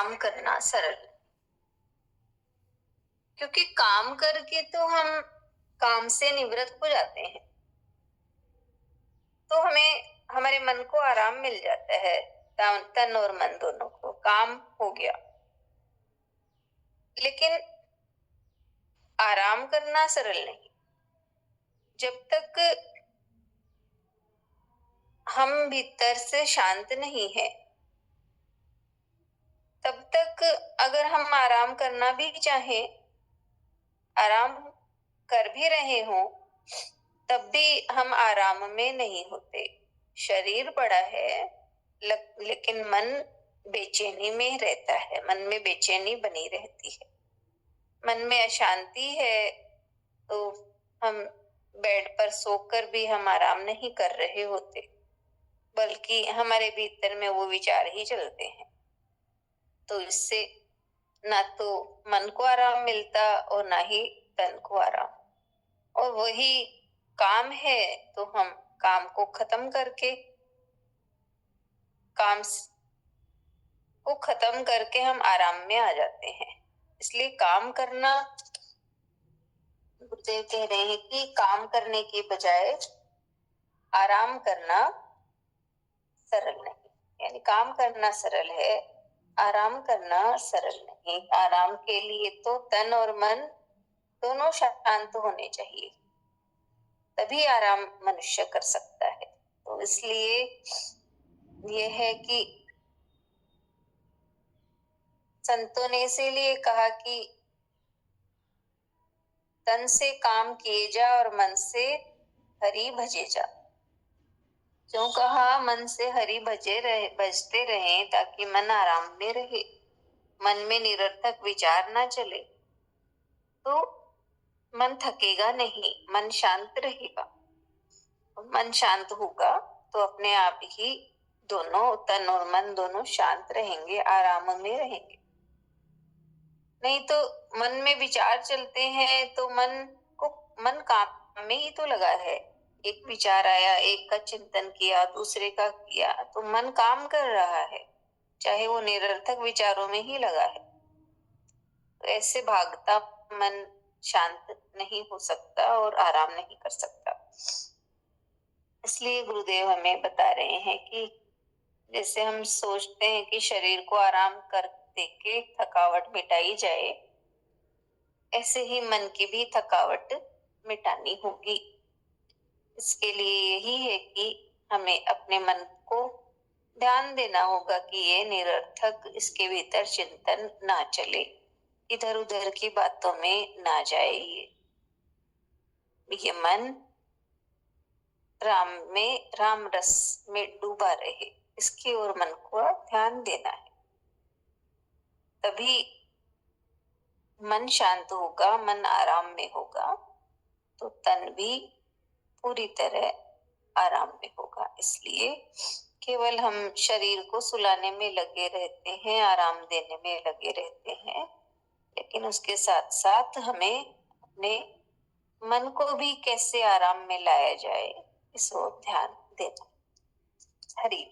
आराम करना सरल, क्योंकि काम करके तो हम काम से निवृत्त हो जाते हैं, तो हमें हमारे मन को आराम मिल जाता है। तन और मन दोनों को काम हो गया। लेकिन आराम करना सरल नहीं। जब तक हम भीतर से शांत नहीं है, तब तक अगर हम आराम करना भी चाहें, आराम कर भी रहे हों, तब भी हम आराम में नहीं होते। शरीर बड़ा है, लेकिन मन बेचैनी में रहता है। मन में बेचैनी बनी रहती है, मन में अशांति है, तो हम बेड पर सोकर भी हम आराम नहीं कर रहे होते, बल्कि हमारे भीतर में वो विचार ही चलते हैं। तो इससे ना तो मन को आराम मिलता और ना ही तन को आराम। और वही काम है तो हम काम को खत्म करके हम आराम में आ जाते हैं। इसलिए काम करना, गुरुदेव कह रहे हैं कि काम करने के बजाय आराम करना सरल नहीं। यानी काम करना सरल है, आराम करना सरल नहीं। आराम के लिए तो तन और मन दोनों शांत होने चाहिए, तभी आराम मनुष्य कर सकता है। तो इसलिए यह है कि संतों ने इसीलिए कहा कि तन से काम किए जा और मन से हरि भजे जा। क्यों कहा? मन से हरि भजते रहे ताकि मन आराम में रहे, मन में निरर्थक विचार ना चले, तो मन थकेगा नहीं, मन शांत रहेगा। मन शांत होगा तो अपने आप ही दोनों तन और मन दोनों शांत रहेंगे, आराम में रहेंगे। नहीं तो मन में विचार चलते हैं तो मन काम में ही तो लगा है। एक विचार आया, एक का चिंतन किया, दूसरे का किया, तो मन काम कर रहा है, चाहे वो निरर्थक विचारों में ही लगा है। तो ऐसे भागता मन शांत नहीं हो सकता और आराम नहीं कर सकता। इसलिए गुरुदेव हमें बता रहे हैं कि जैसे हम सोचते हैं कि शरीर को आराम कर देके थकावट मिटाई जाए, ऐसे ही मन की भी थकावट मिटानी होगी। इसके लिए यही है कि हमें अपने मन को ध्यान देना होगा कि ये निरर्थक, इसके भीतर चिंतन ना चले, इधर उधर की बातों में ना जाए। ये मन राम रस में डूबा रहे, इसकी ओर मन को ध्यान देना है। तभी मन शांत होगा, मन आराम में होगा, तो तन भी पूरी तरह आराम में होगा। इसलिए केवल हम शरीर को सुलाने में लगे रहते हैं, आराम देने में लगे रहते हैं, लेकिन उसके साथ साथ हमें अपने मन को भी कैसे आराम में लाया जाए, इस ओर ध्यान देना। हरि